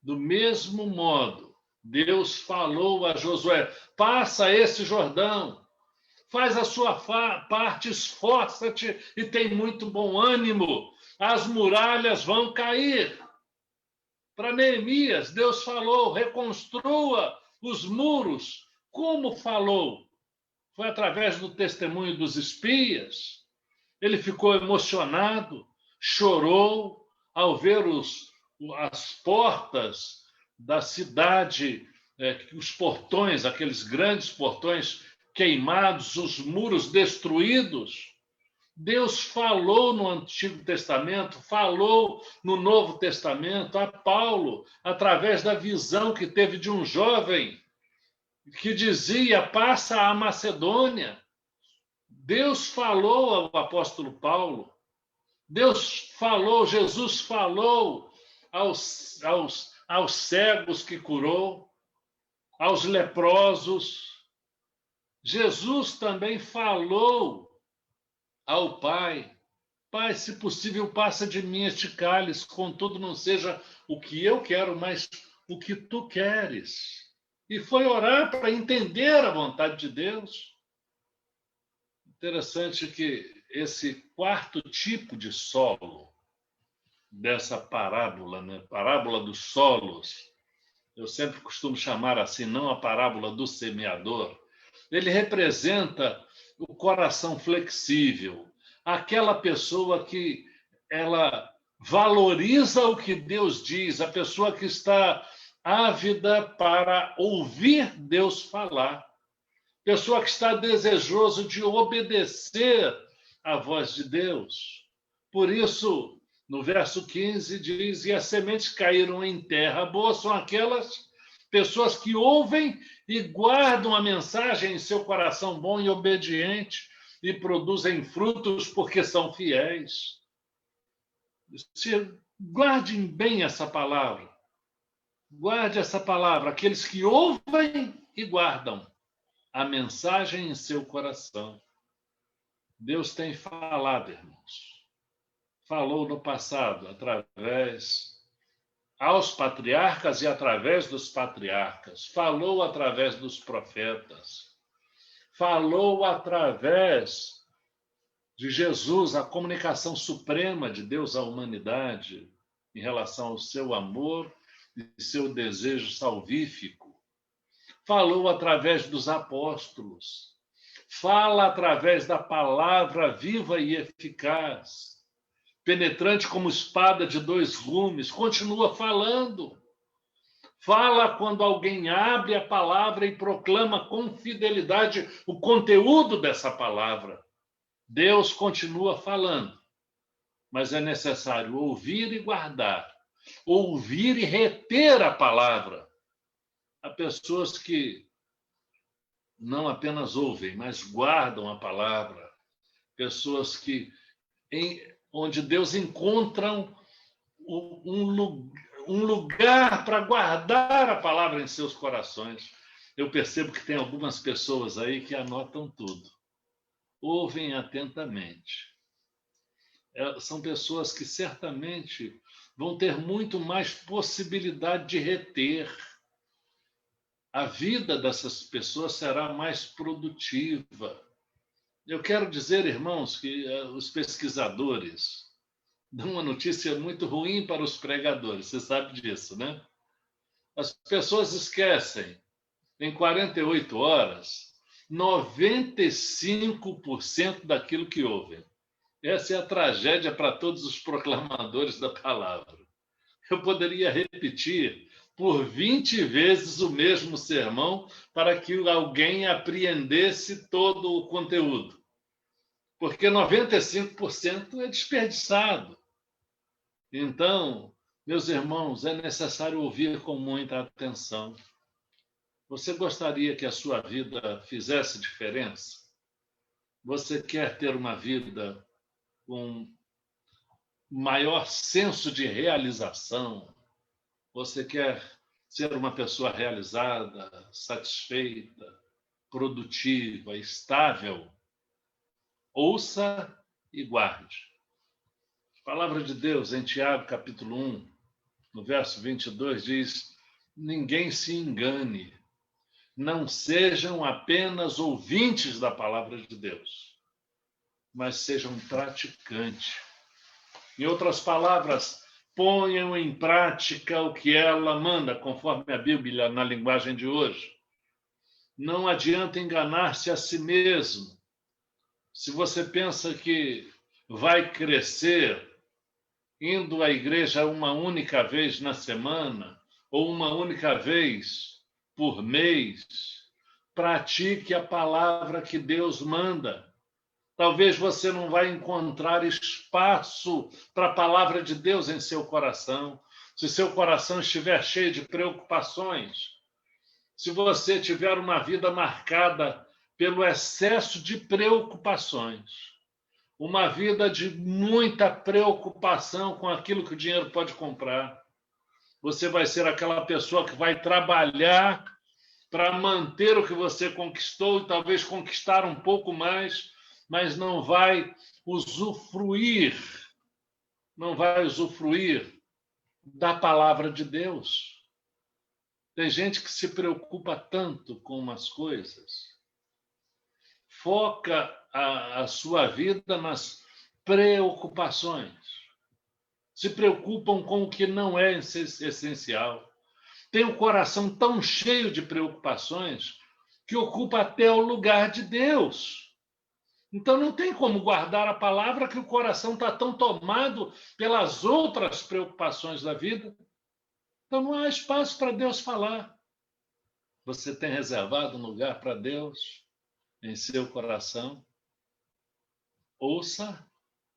Do mesmo modo, Deus falou a Josué: passa esse Jordão, faz a sua parte, esforça-te e tem muito bom ânimo. As muralhas vão cair. Para Neemias, Deus falou: reconstrua os muros. Como falou? Foi através do testemunho dos espias. Ele ficou emocionado, chorou ao ver as portas da cidade, os portões, aqueles grandes portões queimados, os muros destruídos. Deus falou no Antigo Testamento, falou no Novo Testamento a Paulo, através da visão que teve de um jovem que dizia: passa a Macedônia. Deus falou ao apóstolo Paulo. Deus falou, Jesus falou aos cegos que curou, aos leprosos. Jesus também falou ao Pai: Pai, se possível, passa de mim este cálice, contudo não seja o que eu quero, mas o que tu queres. E foi orar para entender a vontade de Deus. Interessante que esse quarto tipo de solo dessa parábola, né? Parábola dos solos, eu sempre costumo chamar assim, não a parábola do semeador, ele representa o coração flexível, aquela pessoa que ela valoriza o que Deus diz, a pessoa que está ávida para ouvir Deus falar, pessoa que está desejoso de obedecer à voz de Deus. Por isso, no verso 15 diz: e as sementes caíram em terra boa, são aquelas pessoas que ouvem e guardam a mensagem em seu coração bom e obediente e produzem frutos porque são fiéis. Guardem bem essa palavra. Guarde essa palavra. Aqueles que ouvem e guardam a mensagem em seu coração. Deus tem falado, irmãos. Falou no passado, através aos patriarcas e através dos patriarcas. Falou através dos profetas. Falou através de Jesus, a comunicação suprema de Deus à humanidade em relação ao seu amor e seu desejo salvífico. Falou através dos apóstolos. Fala através da palavra viva e eficaz, penetrante como espada de dois gumes. Continua falando. Fala quando alguém abre a palavra e proclama com fidelidade o conteúdo dessa palavra. Deus continua falando, mas é necessário ouvir e guardar, ouvir e reter a palavra. Há pessoas que não apenas ouvem, mas guardam a palavra. Pessoas que, onde Deus encontra um lugar para guardar a palavra em seus corações. Eu percebo que tem algumas pessoas aí que anotam tudo. Ouvem atentamente. São pessoas que certamente vão ter muito mais possibilidade de reter. A vida dessas pessoas será mais produtiva. Eu quero dizer, irmãos, que os pesquisadores dão uma notícia muito ruim para os pregadores. Você sabe disso, né? As pessoas esquecem, em 48 horas, 95% daquilo que ouvem. Essa é a tragédia para todos os proclamadores da palavra. Eu poderia repetir por 20 vezes o mesmo sermão para que alguém apreendesse todo o conteúdo. Porque 95% é desperdiçado. Então, meus irmãos, é necessário ouvir com muita atenção. Você gostaria que a sua vida fizesse diferença? Você quer ter uma vida com maior senso de realização? Você quer ser uma pessoa realizada, satisfeita, produtiva, estável? Ouça e guarde. A palavra de Deus em Tiago, capítulo 1, no verso 22, diz: ninguém se engane, não sejam apenas ouvintes da palavra de Deus, mas sejam praticantes. Em outras palavras, ponham em prática o que ela manda, conforme a Bíblia na linguagem de hoje. Não adianta enganar-se a si mesmo. Se você pensa que vai crescer indo à igreja uma única vez na semana ou uma única vez por mês, pratique a palavra que Deus manda. Talvez você não vai encontrar espaço para a palavra de Deus em seu coração, se seu coração estiver cheio de preocupações, se você tiver uma vida marcada pelo excesso de preocupações, uma vida de muita preocupação com aquilo que o dinheiro pode comprar. Você vai ser aquela pessoa que vai trabalhar para manter o que você conquistou e talvez conquistar um pouco mais, mas não vai usufruir da palavra de Deus. Tem gente que se preocupa tanto com umas coisas, foca a sua vida nas preocupações, se preocupam com o que não é essencial. Tem o coração tão cheio de preocupações que ocupa até o lugar de Deus. Então não tem como guardar a palavra, que o coração está tão tomado pelas outras preocupações da vida. Então não há espaço para Deus falar. Você tem reservado um lugar para Deus em seu coração? Ouça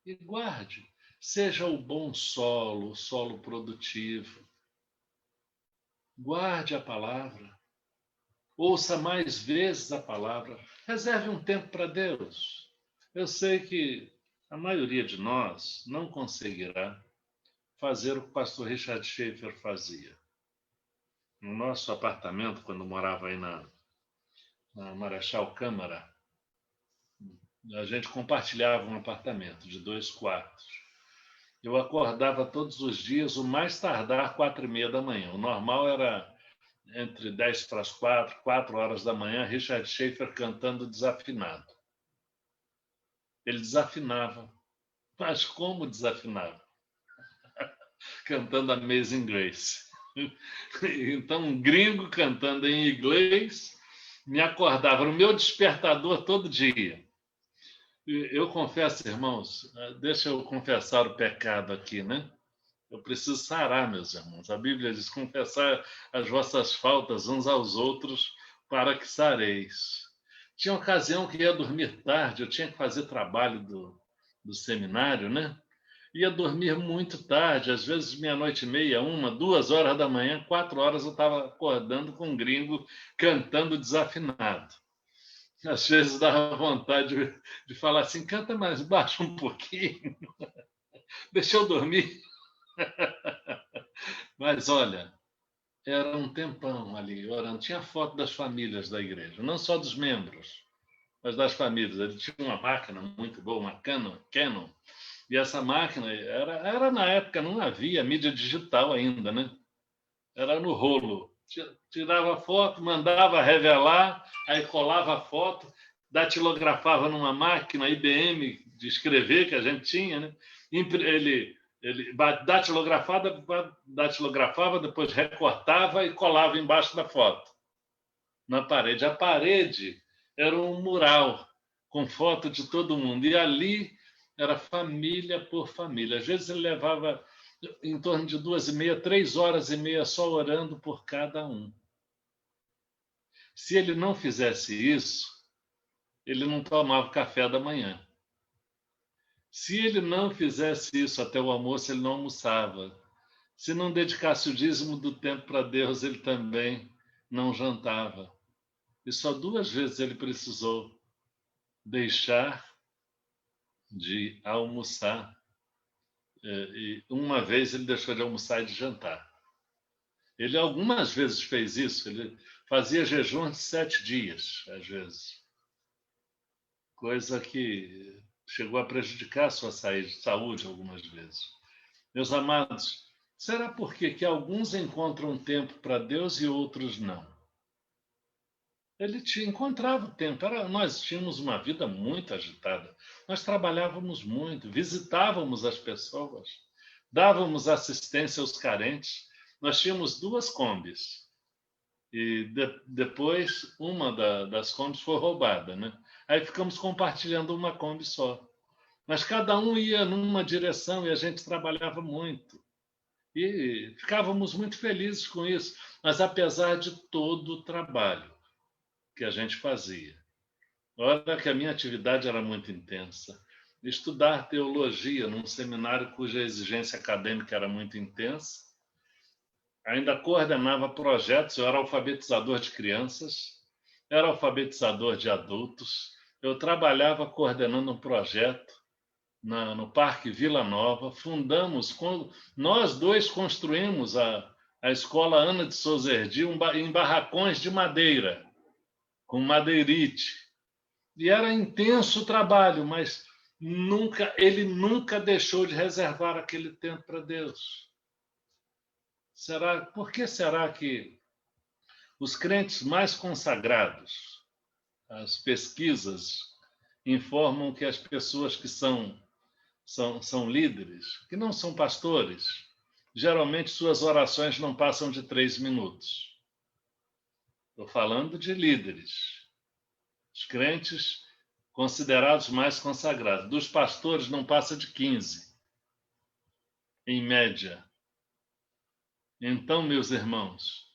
e guarde. Seja o bom solo, o solo produtivo. Guarde a palavra. Ouça mais vezes a palavra. Reserve um tempo para Deus. Eu sei que a maioria de nós não conseguirá fazer o que o pastor Richard Schaefer fazia. No nosso apartamento, quando morava aí na Marechal Câmara, a gente compartilhava um apartamento de 2 quartos. Eu acordava todos os dias, o mais tardar, 4h30 da manhã. O normal era entre 10 para as 4 horas da manhã, Richard Schaefer cantando desafinado. Ele desafinava. Mas como desafinava? Cantando Amazing Grace. Então, um gringo cantando em inglês me acordava, no meu despertador todo dia. Eu confesso, irmãos, deixa eu confessar o pecado aqui, né? Eu preciso sarar, meus irmãos. A Bíblia diz: confessar as vossas faltas uns aos outros para que sareis. Tinha ocasião que ia dormir tarde, eu tinha que fazer trabalho do seminário, né? Ia dormir muito tarde, às vezes 00:30, 1, 2 horas da manhã, 4 horas eu estava acordando com um gringo cantando desafinado. Às vezes dava vontade de falar assim: canta mais baixo um pouquinho, deixa eu dormir. Mas olha, era um tempão ali orando. Tinha foto das famílias da igreja, não só dos membros, mas das famílias. Ele tinha uma máquina muito boa, uma Canon, e essa máquina era na época, não havia mídia digital ainda, né? Era no rolo. Tirava foto, mandava revelar, aí colava a foto, datilografava numa máquina IBM de escrever que a gente tinha, né? Ele datilografava, depois recortava e colava embaixo da foto, na parede. A parede era um mural com foto de todo mundo, e ali era família por família. Às vezes ele levava em torno de 2h30, 3h30 só orando por cada um. Se ele não fizesse isso, ele não tomava café da manhã. Se ele não fizesse isso até o almoço, ele não almoçava. Se não dedicasse o dízimo do tempo para Deus, ele também não jantava. E só 2 vezes ele precisou deixar de almoçar. E uma vez ele deixou de almoçar e de jantar. Ele algumas vezes fez isso. Ele fazia jejum de 7 dias, às vezes. Coisa que chegou a prejudicar a sua saúde algumas vezes. Meus amados, será por quê que alguns encontram tempo para Deus e outros não? Ele encontrava o tempo. Nós tínhamos uma vida muito agitada. Nós trabalhávamos muito, visitávamos as pessoas, dávamos assistência aos carentes. Nós tínhamos 2 combis. E depois uma das combis foi roubada, né? Aí ficamos compartilhando uma Kombi só. Mas cada um ia numa direção e a gente trabalhava muito. E ficávamos muito felizes com isso. Mas apesar de todo o trabalho que a gente fazia, olha que a minha atividade era muito intensa. Estudar teologia num seminário cuja exigência acadêmica era muito intensa. Ainda coordenava projetos, eu era alfabetizador de crianças, era alfabetizador de adultos. Eu trabalhava coordenando um projeto no Parque Vila Nova. Nós 2 construímos a Escola Ana de Souza Herdi em barracões de madeira, com madeirite. E era intenso o trabalho, mas ele nunca deixou de reservar aquele tempo para Deus. Por que será que os crentes mais consagrados, as pesquisas informam que as pessoas que são líderes, que não são pastores, geralmente suas orações não passam de 3 minutos. Estou falando de líderes. Os crentes considerados mais consagrados. Dos pastores não passa de 15, em média. Então, meus irmãos,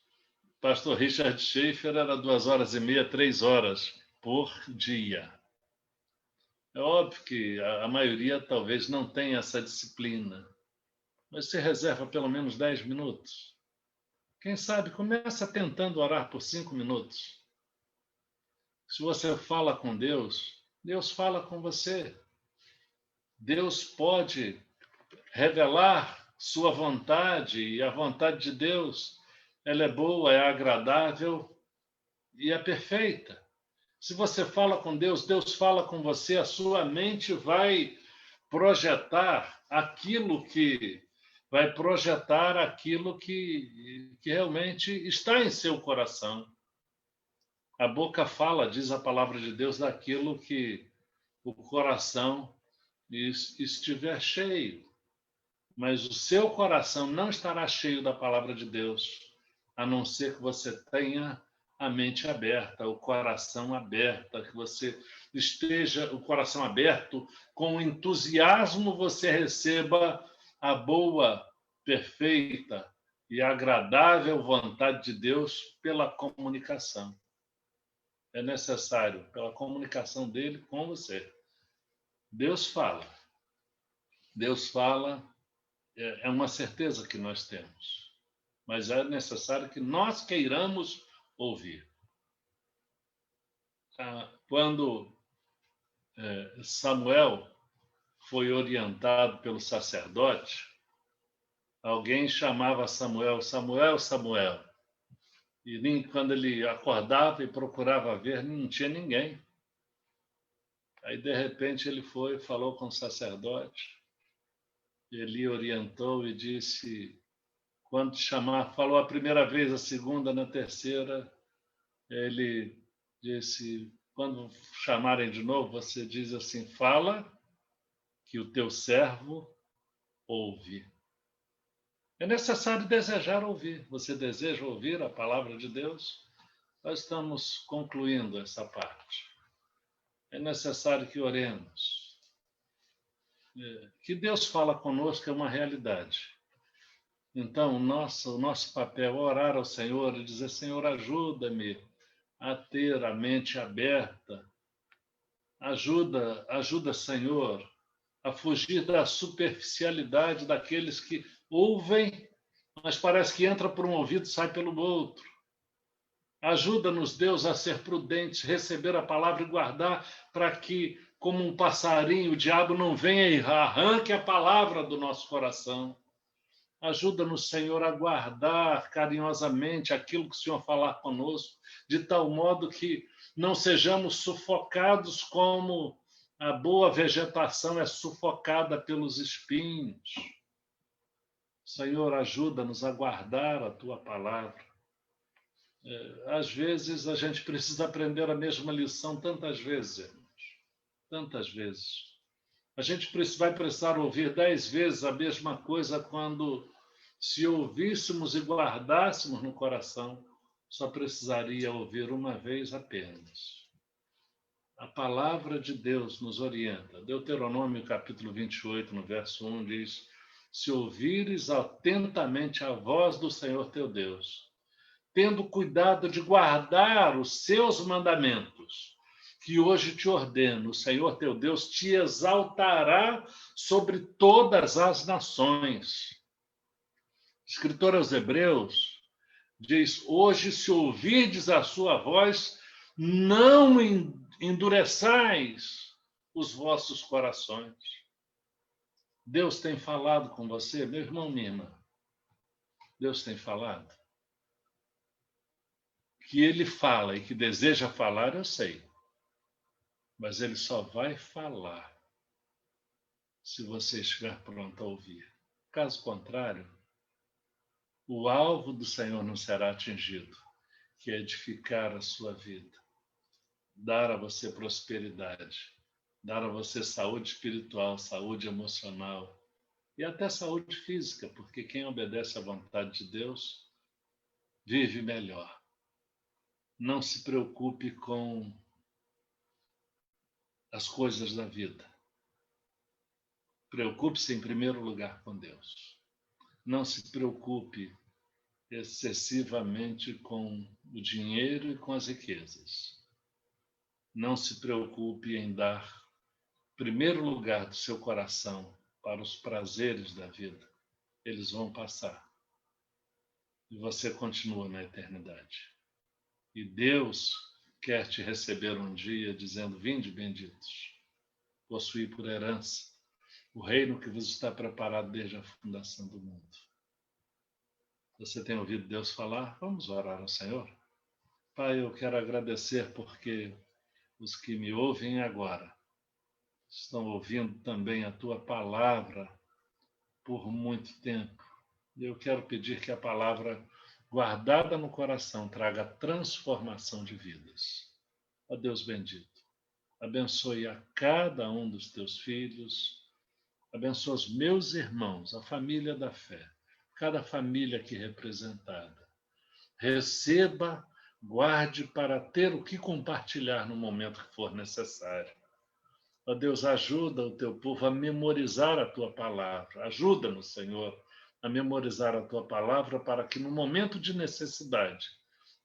o pastor Richard Schaefer era 2h30, 3 horas por dia. É óbvio que a maioria talvez não tenha essa disciplina, mas se reserva pelo menos 10 minutos. Quem sabe começa tentando orar por 5 minutos. Se você fala com Deus, Deus fala com você. Deus pode revelar sua vontade, e a vontade de Deus, ela é boa, é agradável e é perfeita. Se você fala com Deus, Deus fala com você, a sua mente vai projetar aquilo que realmente está em seu coração. A boca fala, diz a palavra de Deus, daquilo que o coração estiver cheio. Mas o seu coração não estará cheio da palavra de Deus, a não ser que você tenha a mente aberta, o coração aberto, que você esteja o coração aberto, com entusiasmo você receba a boa, perfeita e agradável vontade de Deus pela comunicação. É necessário, pela comunicação dele com você. Deus fala. Deus fala, é uma certeza que nós temos. Mas é necessário que nós queiramos ouvir. Quando Samuel foi orientado pelo sacerdote, alguém chamava Samuel, Samuel, Samuel. E quando ele acordava e procurava ver, não tinha ninguém. Aí, de repente, ele foi, falou com o sacerdote. Ele orientou e disse, quando te chamar, falou a primeira vez, a segunda, na terceira, ele disse, quando chamarem de novo, você diz assim, fala que o teu servo ouve. É necessário desejar ouvir. Você deseja ouvir a palavra de Deus? Nós estamos concluindo essa parte. É necessário que oremos. Que Deus fala conosco é uma realidade. Então, o nosso papel é orar ao Senhor e dizer: Senhor, ajuda-me a ter a mente aberta. Ajuda, Senhor, a fugir da superficialidade daqueles que ouvem, mas parece que entra por um ouvido e sai pelo outro. Ajuda-nos, Deus, a ser prudentes, receber a palavra e guardar, para que, como um passarinho, o diabo não venha e arranque a palavra do nosso coração. Ajuda-nos, Senhor, a guardar carinhosamente aquilo que o Senhor falar conosco, de tal modo que não sejamos sufocados como a boa vegetação é sufocada pelos espinhos. Senhor, ajuda-nos a guardar a Tua palavra. Às vezes a gente precisa aprender a mesma lição tantas vezes, irmãos. Tantas vezes. A gente vai precisar ouvir 10 vezes a mesma coisa quando, se ouvíssemos e guardássemos no coração, só precisaria ouvir uma vez apenas. A palavra de Deus nos orienta. Deuteronômio, capítulo 28, no verso 1, diz: se ouvires atentamente a voz do Senhor teu Deus, tendo cuidado de guardar os seus mandamentos, que hoje te ordeno, o Senhor teu Deus te exaltará sobre todas as nações. O escritor aos Hebreus diz: hoje, se ouvirdes a sua voz, não endureçais os vossos corações. Deus tem falado com você, meu irmão, minha irmã. Deus tem falado. Que Ele fala e que deseja falar, eu sei. Mas Ele só vai falar se você estiver pronto a ouvir. Caso contrário, o alvo do Senhor não será atingido, que é edificar a sua vida, dar a você prosperidade, dar a você saúde espiritual, saúde emocional e até saúde física, porque quem obedece à vontade de Deus vive melhor. Não se preocupe com as coisas da vida. Preocupe-se em primeiro lugar com Deus. Não se preocupe excessivamente com o dinheiro e com as riquezas. Não se preocupe em dar primeiro lugar do seu coração para os prazeres da vida. Eles vão passar. E você continua na eternidade. E Deus quer te receber um dia dizendo: vinde, benditos, possuí por herança o reino que vos está preparado desde a fundação do mundo. Você tem ouvido Deus falar? Vamos orar ao Senhor? Pai, eu quero agradecer porque os que me ouvem agora estão ouvindo também a Tua palavra por muito tempo. E eu quero pedir que a palavra guardada no coração traga transformação de vidas. Ó Deus bendito, abençoe a cada um dos Teus filhos, abençoe os meus irmãos, a família da fé, cada família aqui representada. Receba, guarde para ter o que compartilhar no momento que for necessário. Ó Deus, ajuda o Teu povo a memorizar a Tua palavra. Ajuda-nos, Senhor, a memorizar a Tua palavra para que no momento de necessidade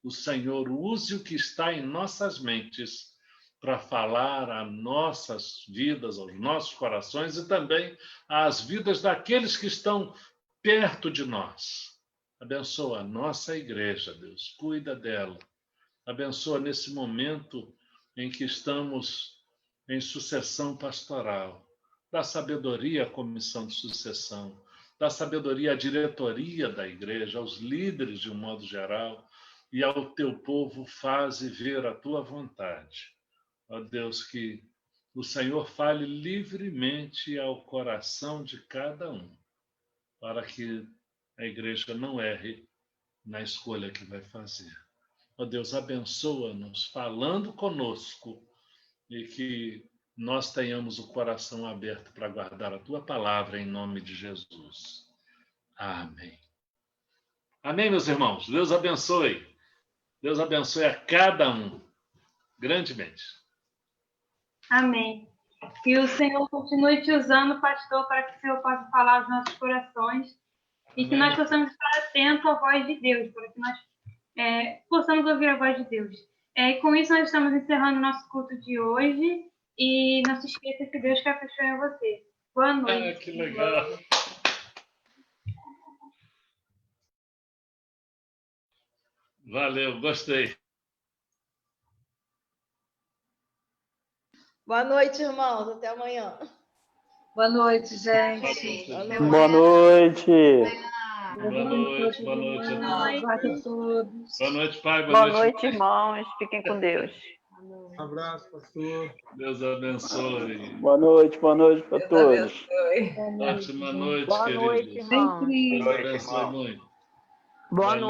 o Senhor use o que está em nossas mentes para falar a nossas vidas, aos nossos corações e também às vidas daqueles que estão perto de nós. Abençoa a nossa igreja, Deus, cuida dela. Abençoa nesse momento em que estamos em sucessão pastoral. Dá sabedoria à comissão de sucessão, dá sabedoria à diretoria da igreja, aos líderes de um modo geral, e ao Teu povo faze ver a Tua vontade. Ó Deus, que o Senhor fale livremente ao coração de cada um, para que a igreja não erre na escolha que vai fazer. Ó Deus, abençoa-nos falando conosco e que nós tenhamos o coração aberto para guardar a Tua palavra em nome de Jesus. Amém. Amém, meus irmãos. Deus abençoe. Deus abençoe a cada um grandemente. Amém. Que o Senhor continue te usando, pastor, para que o Senhor possa falar aos nossos corações e que nós possamos estar atentos à voz de Deus, para que nós possamos ouvir a voz de Deus. Com isso, nós estamos encerrando o nosso culto de hoje, e não se esqueça que Deus quer fechar em você. Boa noite. Que legal. Valeu, gostei. Boa noite, irmãos. Até amanhã. Boa noite, gente. Boa noite. Boa noite, boa noite a todos. Boa noite, pai. Boa noite, irmãos. Fiquem com Deus. Um abraço, pastor. Deus abençoe. Boa noite para todos. Ótima noite, Boa queridos. noite, irmãos. Deus abençoe muito. Boa noite.